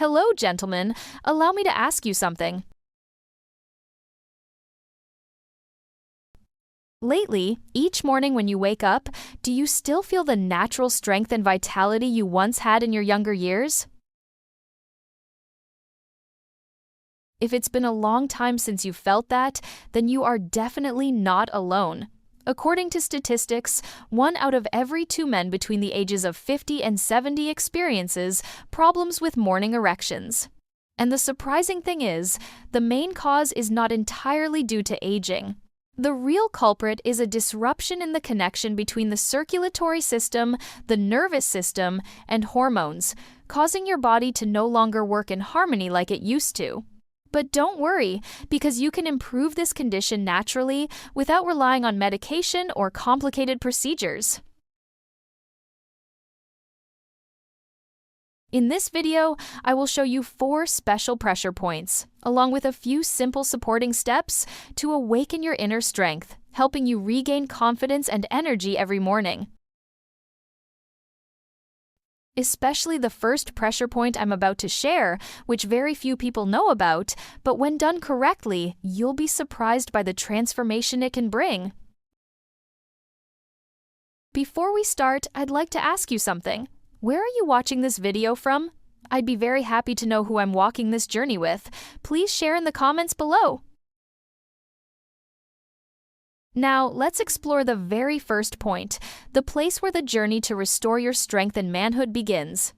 Hello, gentlemen. Allow me to ask you something. Lately, each morning when you wake up, do you still feel the natural strength and vitality you once had in your younger years? If it's been a long time since you felt that, then you are definitely not alone. According to statistics, 1 out of every 2 men between the ages of 50 and 70 experiences problems with morning erections. And the surprising thing is, the main cause is not entirely due to aging. The real culprit is a disruption in the connection between the circulatory system, the nervous system, and hormones, causing your body to no longer work in harmony like it used to. But don't worry, because you can improve this condition naturally without relying on medication or complicated procedures. In this video, I will show you 4 special pressure points, along with a few simple supporting steps to awaken your inner strength, helping you regain confidence and energy every morning. Especially the first pressure point I'm about to share, which very few people know about, but when done correctly, you'll be surprised by the transformation it can bring. Before we start, I'd like to ask you something. Where are you watching this video from? I'd be very happy to know who I'm walking this journey with. Please share in the comments below. Now, let's explore the very first point, the place where the journey to restore your strength and manhood begins.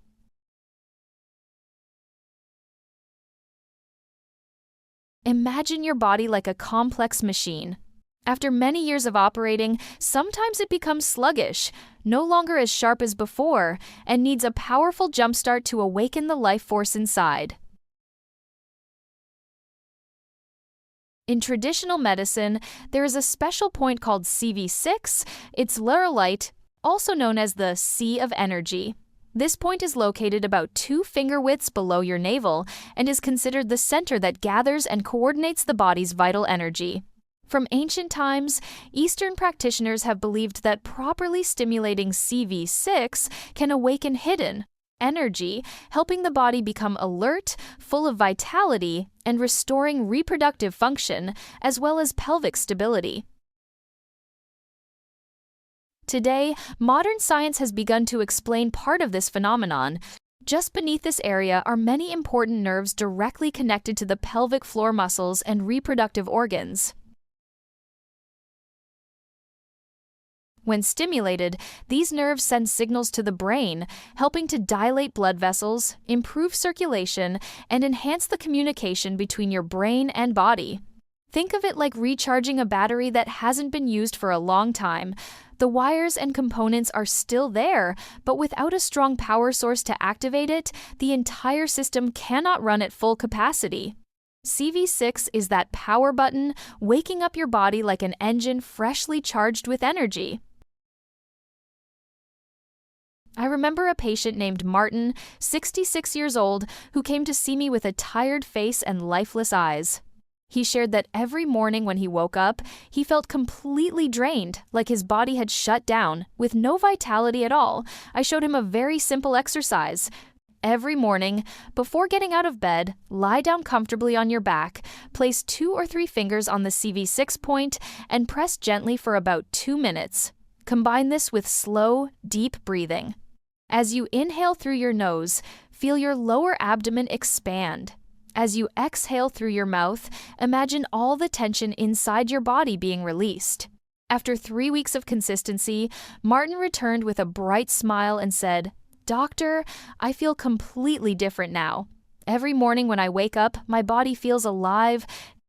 Imagine your body like a complex machine. After many years of operating, sometimes it becomes sluggish, no longer as sharp as before, and needs a powerful jumpstart to awaken the life force inside. In traditional medicine, there is a special point called CV6, it's lerolite, also known as the Sea of Energy. This point is located about 2 finger widths below your navel and is considered the center that gathers and coordinates the body's vital energy. From ancient times, Eastern practitioners have believed that properly stimulating CV6 can awaken hidden energy, helping the body become alert, full of vitality, and restoring reproductive function, as well as pelvic stability. Today, modern science has begun to explain part of this phenomenon. Just beneath this area are many important nerves directly connected to the pelvic floor muscles and reproductive organs. When stimulated, these nerves send signals to the brain, helping to dilate blood vessels, improve circulation, and enhance the communication between your brain and body. Think of it like recharging a battery that hasn't been used for a long time. The wires and components are still there, but without a strong power source to activate it, the entire system cannot run at full capacity. CV6 is that power button, waking up your body like an engine freshly charged with energy. I remember a patient named Martin, 66 years old, who came to see me with a tired face and lifeless eyes. He shared that every morning when he woke up, he felt completely drained, like his body had shut down, with no vitality at all. I showed him a very simple exercise. Every morning, before getting out of bed, lie down comfortably on your back, place 2 or 3 fingers on the CV6 point, and press gently for about 2 minutes. Combine this with slow, deep breathing. As you inhale through your nose, feel your lower abdomen expand. As you exhale through your mouth, imagine all the tension inside your body being released. After 3 weeks of consistency, Martin returned with a bright smile and said, "Doctor, I feel completely different now. Every morning when I wake up, my body feels alive,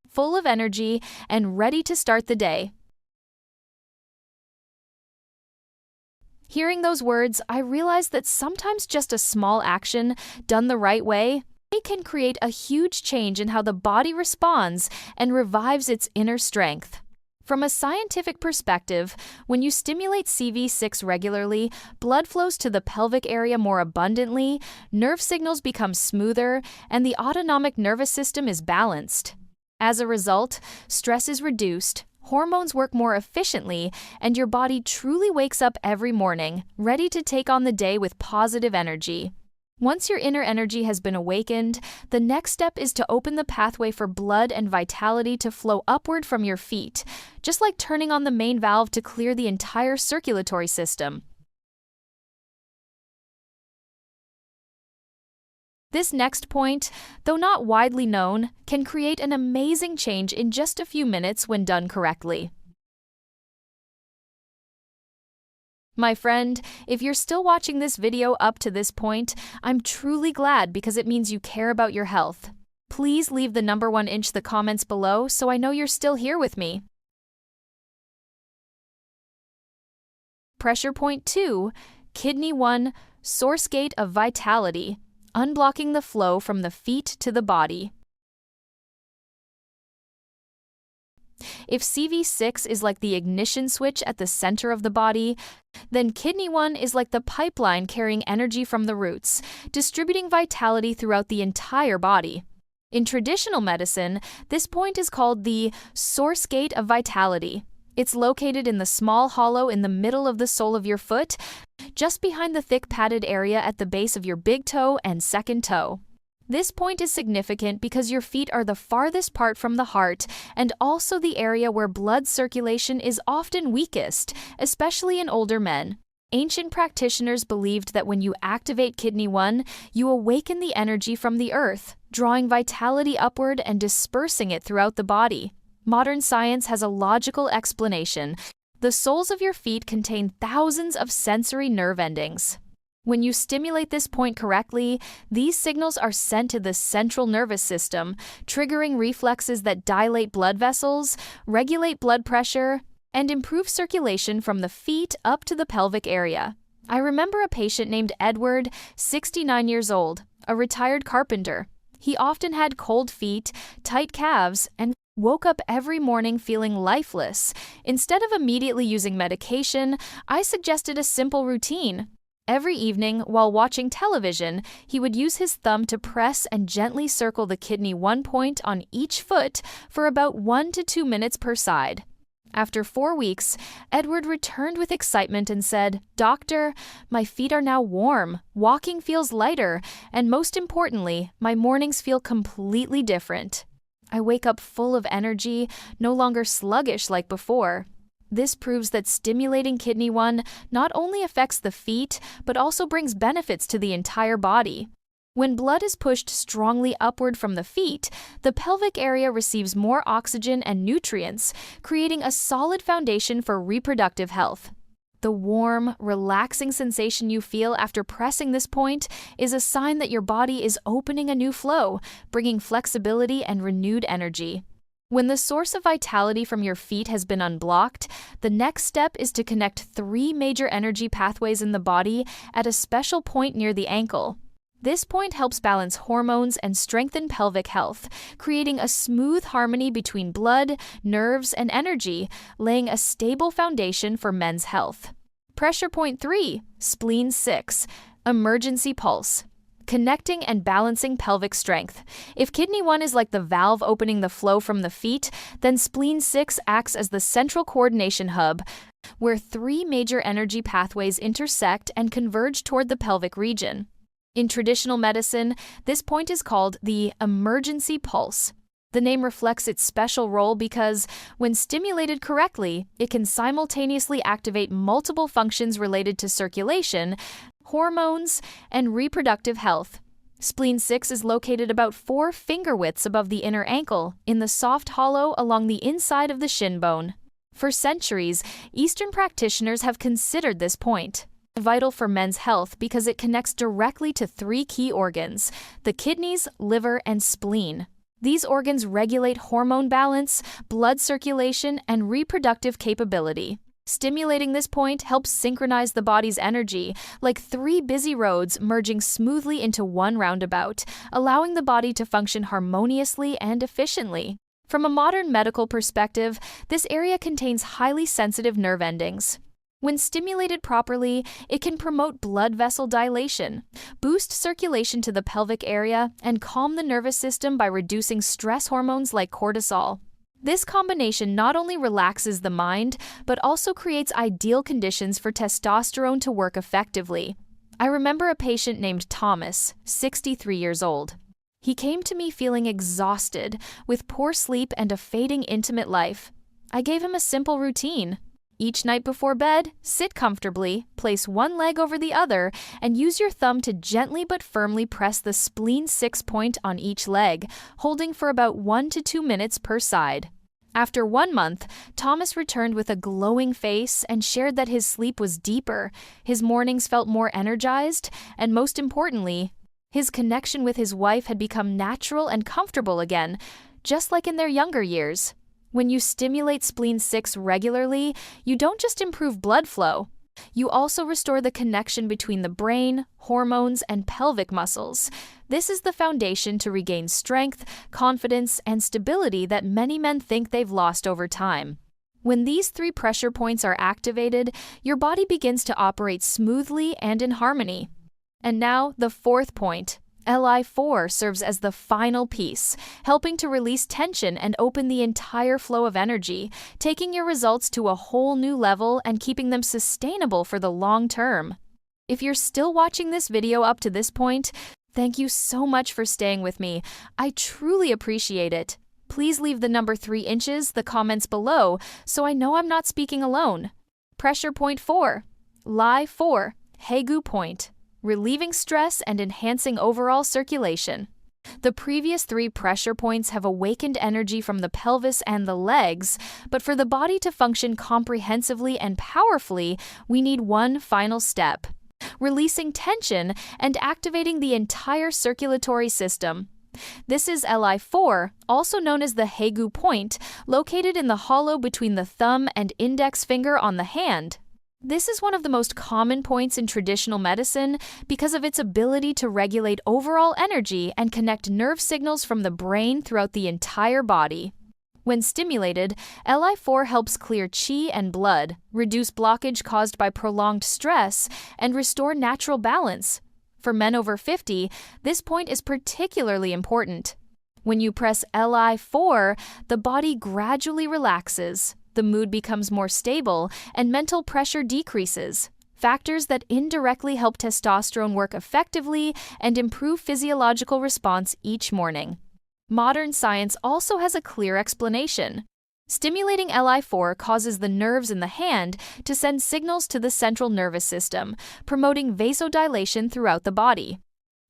full of energy, and ready to start the day." Hearing those words, I realized that sometimes just a small action, done the right way, it can create a huge change in how the body responds and revives its inner strength. From a scientific perspective, when you stimulate CV6 regularly, blood flows to the pelvic area more abundantly, nerve signals become smoother, and the autonomic nervous system is balanced. As a result, stress is reduced, hormones work more efficiently, and your body truly wakes up every morning, ready to take on the day with positive energy. Once your inner energy has been awakened, the next step is to open the pathway for blood and vitality to flow upward from your feet, just like turning on the main valve to clear the entire circulatory system. This next point, though not widely known, can create an amazing change in just a few minutes when done correctly. My friend, if you're still watching this video up to this point, I'm truly glad because it means you care about your health. Please leave the number 1 inch the comments below so I know you're still here with me. Pressure point 2, Kidney 1, Source Gate of Vitality, unblocking the flow from the feet to the body. If CV6 is like the ignition switch at the center of the body, then Kidney 1 is like the pipeline carrying energy from the roots, distributing vitality throughout the entire body. In traditional medicine, this point is called the Source Gate of Vitality. It's located in the small hollow in the middle of the sole of your foot, just behind the thick padded area at the base of your big toe and second toe. This point is significant because your feet are the farthest part from the heart and also the area where blood circulation is often weakest, especially in older men. Ancient practitioners believed that when you activate Kidney 1, you awaken the energy from the earth, drawing vitality upward and dispersing it throughout the body. Modern science has a logical explanation. The soles of your feet contain thousands of sensory nerve endings. When you stimulate this point correctly, these signals are sent to the central nervous system, triggering reflexes that dilate blood vessels, regulate blood pressure, and improve circulation from the feet up to the pelvic area. I remember a patient named Edward, 69 years old, a retired carpenter. He often had cold feet, tight calves, and woke up every morning feeling lifeless. Instead of immediately using medication, I suggested a simple routine. Every evening, while watching television, he would use his thumb to press and gently circle the Kidney 1 point on each foot for about 1 to 2 minutes per side. After 4 weeks, Edward returned with excitement and said, "Doctor, my feet are now warm, walking feels lighter, and most importantly, my mornings feel completely different. I wake up full of energy, no longer sluggish like before." This proves that stimulating Kidney 1 not only affects the feet, but also brings benefits to the entire body. When blood is pushed strongly upward from the feet, the pelvic area receives more oxygen and nutrients, creating a solid foundation for reproductive health. The warm, relaxing sensation you feel after pressing this point is a sign that your body is opening a new flow, bringing flexibility and renewed energy. When the source of vitality from your feet has been unblocked, the next step is to connect 3 major energy pathways in the body at a special point near the ankle. This point helps balance hormones and strengthen pelvic health, creating a smooth harmony between blood, nerves, and energy, laying a stable foundation for men's health. Pressure point 3, Spleen 6, Emergency Pulse. Connecting and balancing pelvic strength. If Kidney 1 is like the valve opening the flow from the feet, then Spleen 6 acts as the central coordination hub, where 3 major energy pathways intersect and converge toward the pelvic region. In traditional medicine, this point is called the emergency pulse. The name reflects its special role because, when stimulated correctly, it can simultaneously activate multiple functions related to circulation, hormones, and reproductive health. Spleen 6 is located about 4 finger widths above the inner ankle, in the soft hollow along the inside of the shin bone. For centuries, Eastern practitioners have considered this point vital for men's health because it connects directly to 3 key organs: the kidneys, liver, and spleen. These organs regulate hormone balance, blood circulation, and reproductive capability. Stimulating this point helps synchronize the body's energy, like 3 busy roads merging smoothly into one roundabout, allowing the body to function harmoniously and efficiently. From a modern medical perspective, this area contains highly sensitive nerve endings. When stimulated properly, it can promote blood vessel dilation, boost circulation to the pelvic area, and calm the nervous system by reducing stress hormones like cortisol. This combination not only relaxes the mind, but also creates ideal conditions for testosterone to work effectively. I remember a patient named Thomas, 63 years old. He came to me feeling exhausted, with poor sleep and a fading intimate life. I gave him a simple routine. Each night before bed, sit comfortably, place one leg over the other, and use your thumb to gently but firmly press the spleen 6 point on each leg, holding for about 1 to 2 minutes per side. After 1 month, Thomas returned with a glowing face and shared that his sleep was deeper, his mornings felt more energized, and most importantly, his connection with his wife had become natural and comfortable again, just like in their younger years. When you stimulate spleen 6 regularly, you don't just improve blood flow. You also restore the connection between the brain, hormones, and pelvic muscles. This is the foundation to regain strength, confidence, and stability that many men think they've lost over time. When these 3 pressure points are activated, your body begins to operate smoothly and in harmony. And now, the 4th point. Li4 serves as the final piece, helping to release tension and open the entire flow of energy, taking your results to a whole new level and keeping them sustainable for the long term. If you're still watching this video up to this point, thank you so much for staying with me. I truly appreciate it. Please leave the number 3 inches, the comments below, so I know I'm not speaking alone. Pressure point 4. Li4, Hegu point. Relieving stress and enhancing overall circulation. The previous 3 pressure points have awakened energy from the pelvis and the legs, but for the body to function comprehensively and powerfully, we need one final step: releasing tension and activating the entire circulatory system. This is Li4, also known as the Hegu point, located in the hollow between the thumb and index finger on the hand. This is one of the most common points in traditional medicine because of its ability to regulate overall energy and connect nerve signals from the brain throughout the entire body. When stimulated, Li4 helps clear qi and blood, reduce blockage caused by prolonged stress, and restore natural balance. For men over 50, this point is particularly important. When you press Li4, the body gradually relaxes. The mood becomes more stable, and mental pressure decreases, factors that indirectly help testosterone work effectively and improve physiological response each morning. Modern science also has a clear explanation. Stimulating Li4 causes the nerves in the hand to send signals to the central nervous system, promoting vasodilation throughout the body.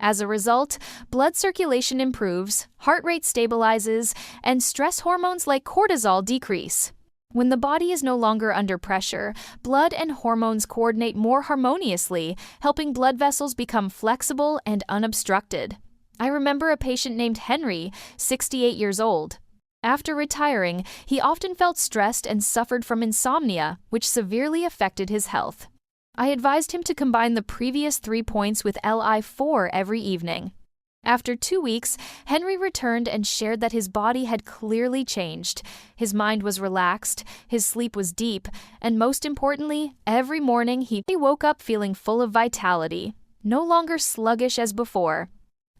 As a result, blood circulation improves, heart rate stabilizes, and stress hormones like cortisol decrease. When the body is no longer under pressure, blood and hormones coordinate more harmoniously, helping blood vessels become flexible and unobstructed. I remember a patient named Henry, 68 years old. After retiring, he often felt stressed and suffered from insomnia, which severely affected his health. I advised him to combine the previous 3 points with Li4 every evening. After 2 weeks, Henry returned and shared that his body had clearly changed. His mind was relaxed, his sleep was deep, and most importantly, every morning he woke up feeling full of vitality, no longer sluggish as before.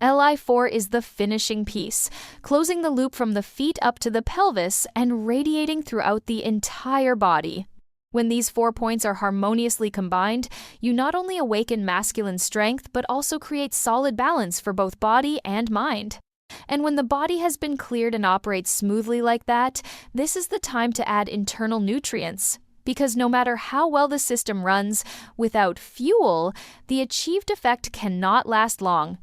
Li4 is the finishing piece, closing the loop from the feet up to the pelvis and radiating throughout the entire body. When these 4 points are harmoniously combined, you not only awaken masculine strength, but also create solid balance for both body and mind. And when the body has been cleared and operates smoothly like that, this is the time to add internal nutrients. Because no matter how well the system runs, without fuel, the achieved effect cannot last long.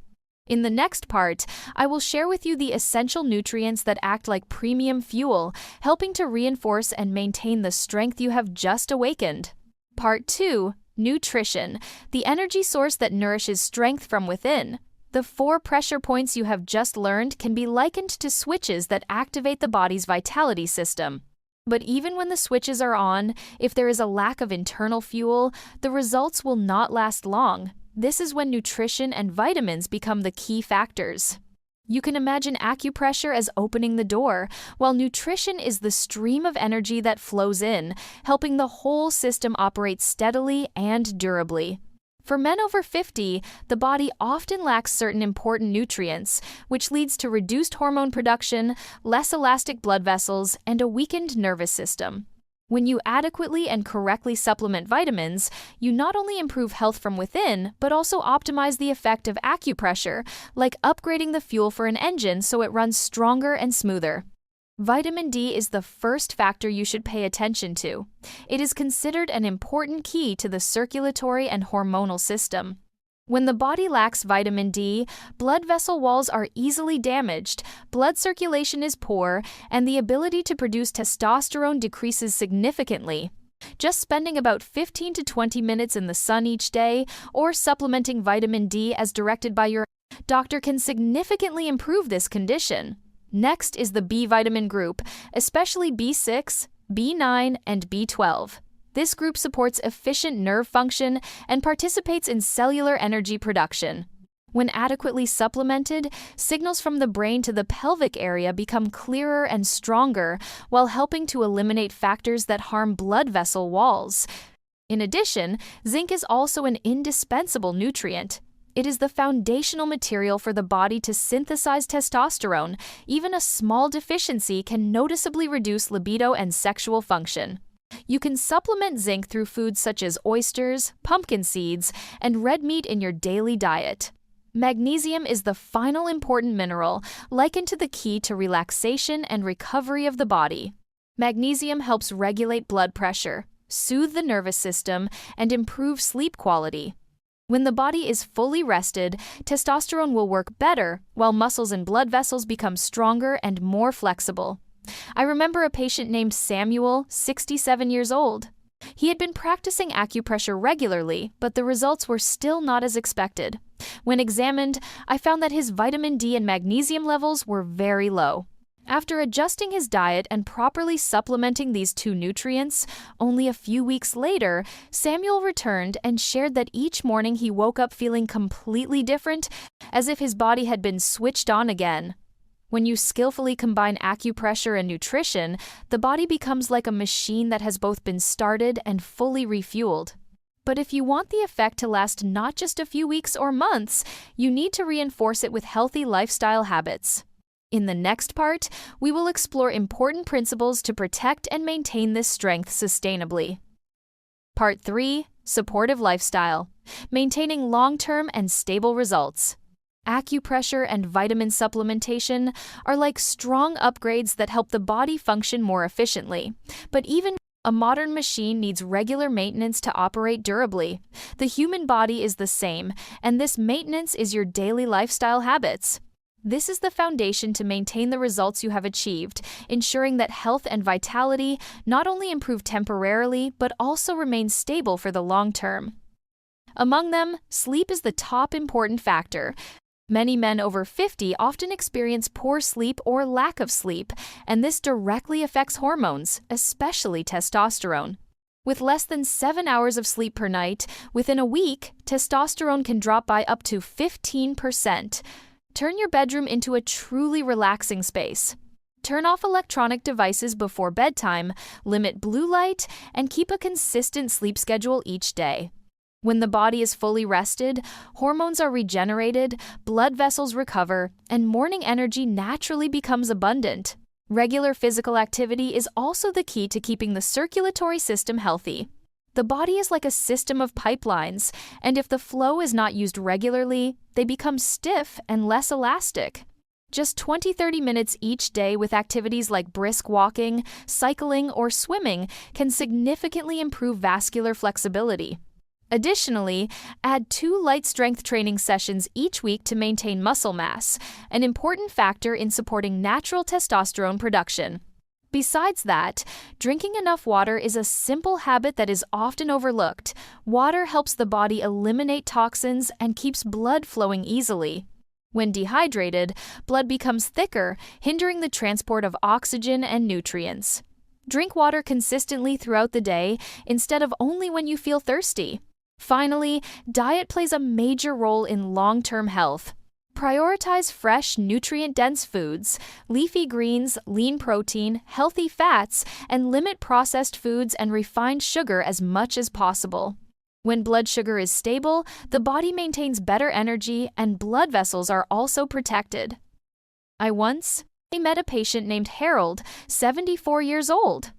In the next part, I will share with you the essential nutrients that act like premium fuel, helping to reinforce and maintain the strength you have just awakened. Part 2, Nutrition, the energy source that nourishes strength from within. The 4 pressure points you have just learned can be likened to switches that activate the body's vitality system. But even when the switches are on, if there is a lack of internal fuel, the results will not last long. This is when nutrition and vitamins become the key factors. You can imagine acupressure as opening the door, while nutrition is the stream of energy that flows in, helping the whole system operate steadily and durably. For men over 50, the body often lacks certain important nutrients, which leads to reduced hormone production, less elastic blood vessels, and a weakened nervous system. When you adequately and correctly supplement vitamins, you not only improve health from within, but also optimize the effect of acupressure, like upgrading the fuel for an engine so it runs stronger and smoother. Vitamin D is the first factor you should pay attention to. It is considered an important key to the circulatory and hormonal system. When the body lacks vitamin D, blood vessel walls are easily damaged, blood circulation is poor, and the ability to produce testosterone decreases significantly. Just spending about 15 to 20 minutes in the sun each day, or supplementing vitamin D as directed by your doctor can significantly improve this condition. Next is the B vitamin group, especially B6, B9, and B12. This group supports efficient nerve function and participates in cellular energy production. When adequately supplemented, signals from the brain to the pelvic area become clearer and stronger, while helping to eliminate factors that harm blood vessel walls. In addition, zinc is also an indispensable nutrient. It is the foundational material for the body to synthesize testosterone. Even a small deficiency can noticeably reduce libido and sexual function. You can supplement zinc through foods such as oysters, pumpkin seeds, and red meat in your daily diet. Magnesium is the final important mineral, likened to the key to relaxation and recovery of the body. Magnesium helps regulate blood pressure, soothe the nervous system, and improve sleep quality. When the body is fully rested, testosterone will work better, while muscles and blood vessels become stronger and more flexible. I remember a patient named Samuel, 67 years old. He had been practicing acupressure regularly, but the results were still not as expected. When examined, I found that his vitamin D and magnesium levels were very low. After adjusting his diet and properly supplementing these two nutrients, only a few weeks later, Samuel returned and shared that each morning he woke up feeling completely different, as if his body had been switched on again. When you skillfully combine acupressure and nutrition, the body becomes like a machine that has both been started and fully refueled. But if you want the effect to last not just a few weeks or months, you need to reinforce it with healthy lifestyle habits. In the next part, we will explore important principles to protect and maintain this strength sustainably. Part 3. Supportive lifestyle. Maintaining long-term and stable results. Acupressure and vitamin supplementation are like strong upgrades that help the body function more efficiently. But even a modern machine needs regular maintenance to operate durably. The human body is the same, and this maintenance is your daily lifestyle habits. This is the foundation to maintain the results you have achieved, ensuring that health and vitality not only improve temporarily, but also remain stable for the long term. Among them, sleep is the top important factor. Many men over 50 often experience poor sleep or lack of sleep, and this directly affects hormones, especially testosterone. With less than 7 hours of sleep per night, within a week, testosterone can drop by up to 15%. Turn your bedroom into a truly relaxing space. Turn off electronic devices before bedtime, limit blue light, and keep a consistent sleep schedule each day. When the body is fully rested, hormones are regenerated, blood vessels recover, and morning energy naturally becomes abundant. Regular physical activity is also the key to keeping the circulatory system healthy. The body is like a system of pipelines, and if the flow is not used regularly, they become stiff and less elastic. Just 20-30 minutes each day with activities like brisk walking, cycling, or swimming can significantly improve vascular flexibility. Additionally, add 2 light strength training sessions each week to maintain muscle mass, an important factor in supporting natural testosterone production. Besides that, drinking enough water is a simple habit that is often overlooked. Water helps the body eliminate toxins and keeps blood flowing easily. When dehydrated, blood becomes thicker, hindering the transport of oxygen and nutrients. Drink water consistently throughout the day instead of only when you feel thirsty. Finally, diet plays a major role in long-term health. Prioritize fresh, nutrient-dense foods, leafy greens, lean protein, healthy fats, and limit processed foods and refined sugar as much as possible. When blood sugar is stable, the body maintains better energy and blood vessels are also protected. I once met a patient named Harold, 74 years old.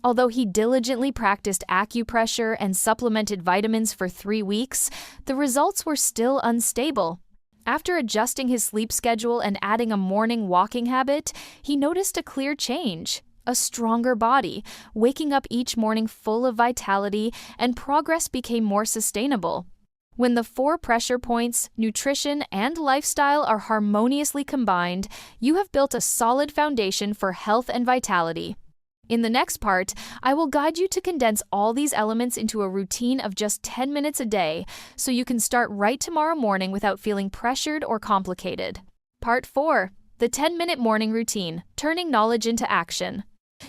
Although he diligently practiced acupressure and supplemented vitamins for 3 weeks, the results were still unstable. After adjusting his sleep schedule and adding a morning walking habit, he noticed a clear change. A stronger body, waking up each morning full of vitality, and progress became more sustainable. When the 4 pressure points, nutrition, and lifestyle are harmoniously combined, you have built a solid foundation for health and vitality. In the next part, I will guide you to condense all these elements into a routine of just 10 minutes a day, so you can start right tomorrow morning without feeling pressured or complicated. Part 4. The 10-minute morning routine, turning knowledge into action.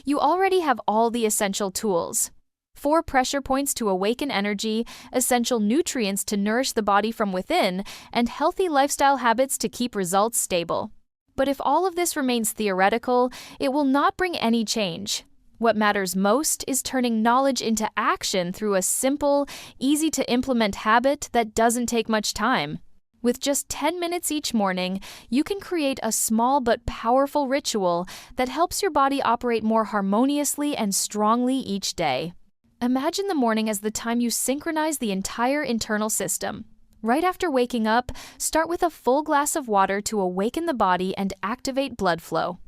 You already have all the essential tools. 4 pressure points to awaken energy, essential nutrients to nourish the body from within, and healthy lifestyle habits to keep results stable. But if all of this remains theoretical, it will not bring any change. What matters most is turning knowledge into action through a simple, easy-to-implement habit that doesn't take much time. With just 10 minutes each morning, you can create a small but powerful ritual that helps your body operate more harmoniously and strongly each day. Imagine the morning as the time you synchronize the entire internal system. Right after waking up, start with a full glass of water to awaken the body and activate blood flow.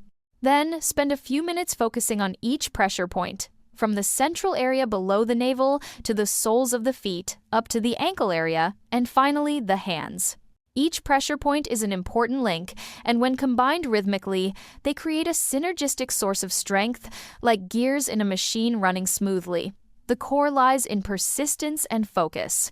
Then, spend a few minutes focusing on each pressure point, from the central area below the navel to the soles of the feet, up to the ankle area, and finally, the hands. Each pressure point is an important link, and when combined rhythmically, they create a synergistic source of strength, like gears in a machine running smoothly. The core lies in persistence and focus.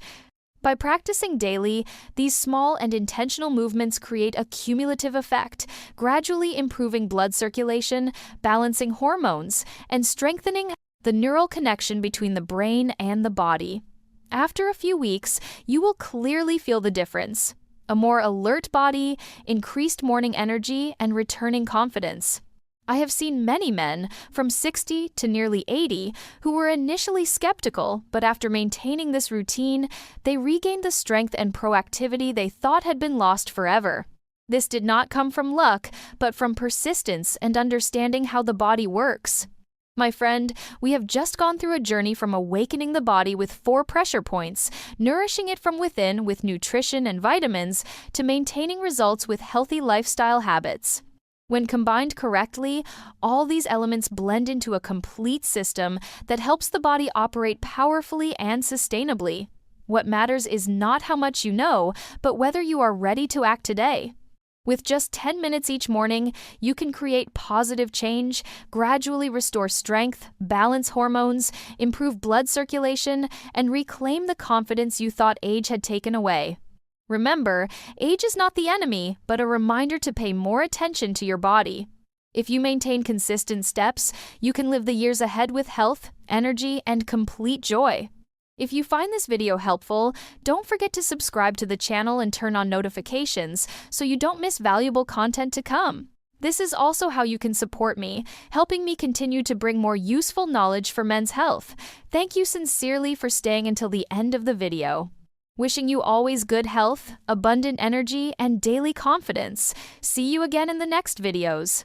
By practicing daily, these small and intentional movements create a cumulative effect, gradually improving blood circulation, balancing hormones, and strengthening the neural connection between the brain and the body. After a few weeks, you will clearly feel the difference. A more alert body, increased morning energy, and returning confidence. I have seen many men, from 60 to nearly 80, who were initially skeptical, but after maintaining this routine, they regained the strength and proactivity they thought had been lost forever. This did not come from luck, but from persistence and understanding how the body works. My friend, we have just gone through a journey from awakening the body with 4 pressure points, nourishing it from within with nutrition and vitamins, to maintaining results with healthy lifestyle habits. When combined correctly, all these elements blend into a complete system that helps the body operate powerfully and sustainably. What matters is not how much you know, but whether you are ready to act today. With just 10 minutes each morning, you can create positive change, gradually restore strength, balance hormones, improve blood circulation, and reclaim the confidence you thought age had taken away. Remember, age is not the enemy, but a reminder to pay more attention to your body. If you maintain consistent steps, you can live the years ahead with health, energy, and complete joy. If you find this video helpful, don't forget to subscribe to the channel and turn on notifications so you don't miss valuable content to come. This is also how you can support me, helping me continue to bring more useful knowledge for men's health. Thank you sincerely for staying until the end of the video. Wishing you always good health, abundant energy, and daily confidence. See you again in the next videos.